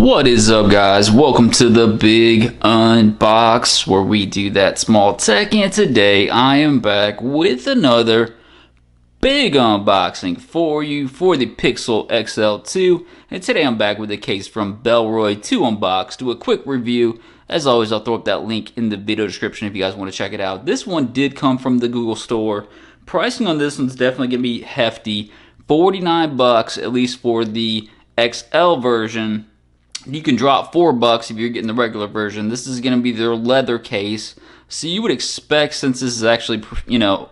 What is up, guys? Welcome to the big unbox where we do that small tech, and today I am back with another big unboxing for you for the Pixel XL2, and today I'm back with a case from Bellroy to unbox, do a quick review. As always, I'll throw up that link in the video description if you guys want to check it out. This one did come from the Google store. Pricing on this one's definitely going to be hefty, 49 bucks at least for the XL version. You can drop $4 if you're getting the regular version. This is going to be their leather case. So you would expect, since this is actually,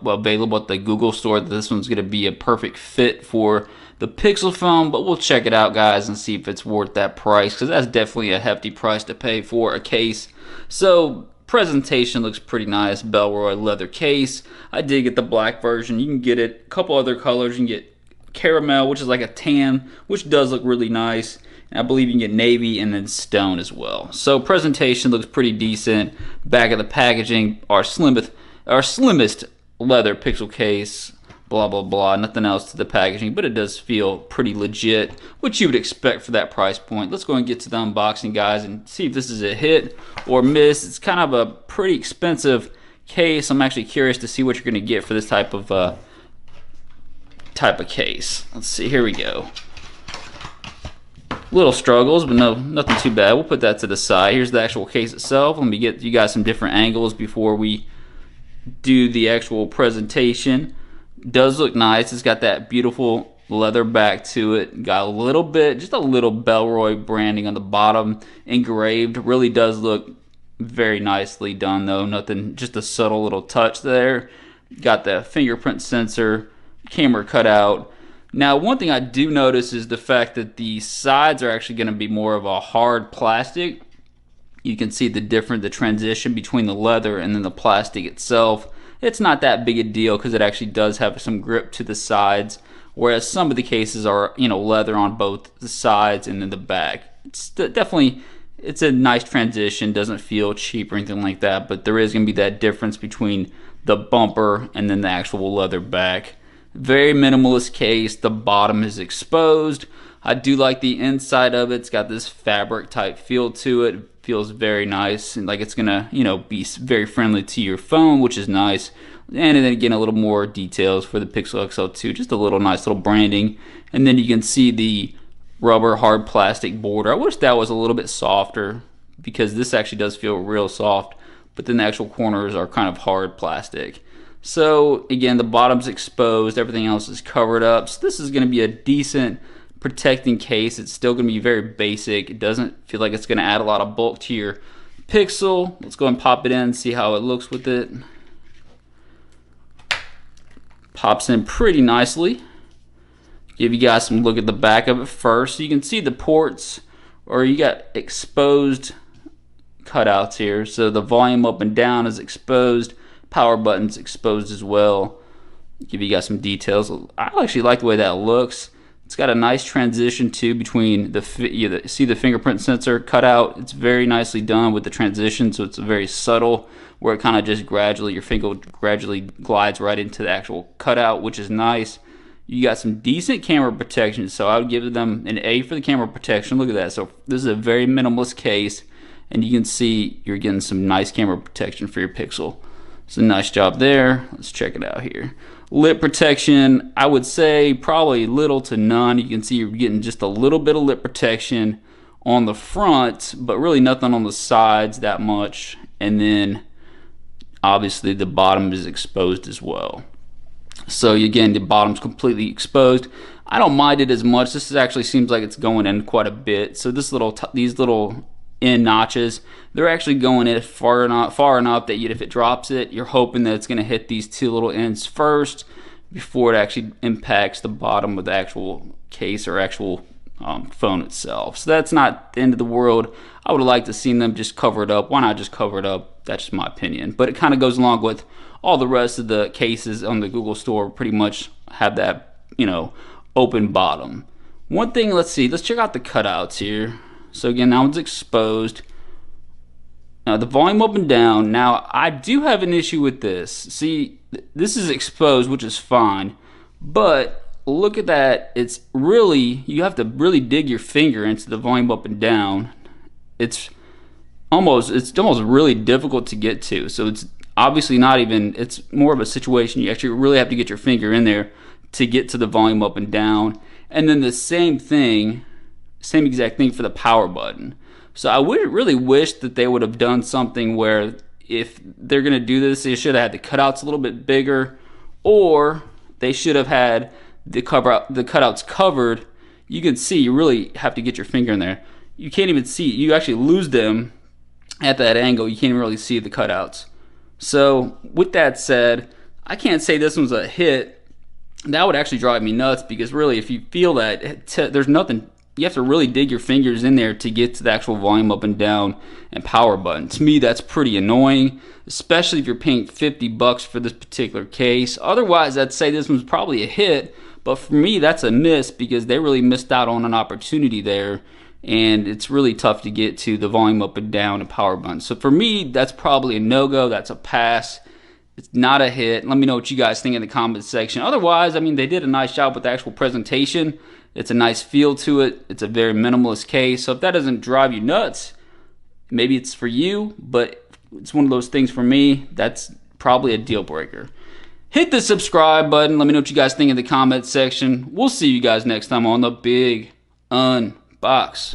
available at the Google store, that this one's going to be a perfect fit for the Pixel phone. But we'll check it out, guys, and see if it's worth that price, because that's definitely a hefty price to pay for a case. So presentation looks pretty nice. Bellroy leather case. I did get the black version. You can get it a couple other colors. You can get caramel, which is like a tan, which does look really nice. I believe you can get navy and then stone as well. So presentation looks pretty decent. Back of the packaging, our slimmest leather Pixel case. Blah blah blah. Nothing else to the packaging, but it does feel pretty legit, which you would expect for that price point. Let's go and get to the unboxing, guys, and see if this is a hit or miss. It's kind of a pretty expensive case. I'm actually curious to see what you're going to get for this type of case. Let's see. Here we go. Little struggles, but nothing too bad. We'll put that to the side. Here's the actual case itself. Let me get you guys some different angles before we do the actual presentation. Does look nice. It's got that beautiful leather back to it. Got a little bit, just a little Bellroy branding on the bottom, engraved. Really does look very nicely done though. Nothing, just a subtle little touch there. Got the fingerprint sensor, camera cutout. Now, one thing I do notice is the fact that the sides are actually going to be more of a hard plastic. You can see the transition between the leather and then the plastic itself. It's not that big a deal because it actually does have some grip to the sides, whereas some of the cases are, leather on both the sides and then the back. It's definitely, it's a nice transition. Doesn't feel cheap or anything like that, but there is going to be that difference between the bumper and then the actual leather back. Very minimalist case. The bottom is exposed. I do like the inside of it. It's got this fabric type feel to it. Feels very nice and like it's gonna, be very friendly to your phone, which is nice. And then again, a little more details for the Pixel XL2. Just a little nice little branding. And then you can see the rubber hard plastic border. I wish that was a little bit softer because this actually does feel real soft, but then the actual corners are kind of hard plastic. So again, the bottom's exposed, everything else is covered up. So this is going to be a decent protecting case. It's still going to be very basic. It doesn't feel like it's going to add a lot of bulk to your Pixel. Let's go and pop it in and see how it looks with it. Pops in pretty nicely. Give you guys some look at the back of it first. So you can see the ports, or you got exposed cutouts here. So the volume up and down is exposed. Power button's exposed as well. Give you guys some details. I actually like the way that looks. It's got a nice transition too between see the fingerprint sensor cutout. It's very nicely done with the transition, so it's very subtle, where it kind of just your finger gradually glides right into the actual cutout, which is nice. You got some decent camera protection, so I would give them an A for the camera protection. Look at that. So this is a very minimalist case, and you can see you're getting some nice camera protection for your Pixel. It's a nice job there. Let's check it out here. Lip protection, I would say probably little to none. You can see you're getting just a little bit of lip protection on the front, but really nothing on the sides that much. And then obviously the bottom is exposed as well. So again, the bottom's completely exposed. I don't mind it as much. This actually seems like it's going in quite a bit. So these little end notches, they're actually going in far enough that if it drops it, you're hoping that it's going to hit these two little ends first before it actually impacts the bottom of the actual case or actual phone itself. So that's not the end of the world. I would have liked to see them just cover it up. Why not just cover it up? That's just my opinion. But it kind of goes along with all the rest of the cases on the Google store. Pretty much have that, open bottom. One thing, let's check out the cutouts here. So again, that one's exposed. Now the volume up and down. Now I do have an issue with this. See, this is exposed, which is fine, but look at that. It's really, you have to really dig your finger into the volume up and down. It's almost really difficult to get to. So it's obviously not even, it's more of a situation you actually really have to get your finger in there to get to the volume up and down. And then the same exact thing for the power button. So I would really wish that they would have done something where if they're going to do this, they should have had the cutouts a little bit bigger, or they should have had the cutouts covered. You can see you really have to get your finger in there. You can't even see, you actually lose them at that angle. You can't even really see the cutouts. So with that said, I can't say this one's a hit. That would actually drive me nuts, because really if you feel that there's nothing, you have to really dig your fingers in there to get to the actual volume up and down and power button. To me, that's pretty annoying, especially if you're paying $50 for this particular case. Otherwise, I'd say this one's probably a hit, but for me, that's a miss, because they really missed out on an opportunity there, and it's really tough to get to the volume up and down and power button. So for me, that's probably a no-go. That's a pass. It's not a hit. Let me know what you guys think in the comments section. Otherwise, I mean, they did a nice job with the actual presentation. It's a nice feel to it. It's a very minimalist case. So if that doesn't drive you nuts, maybe it's for you, but it's one of those things for me, that's probably a deal breaker. Hit the subscribe button. Let me know what you guys think in the comments section. We'll see you guys next time on the Big Unbox.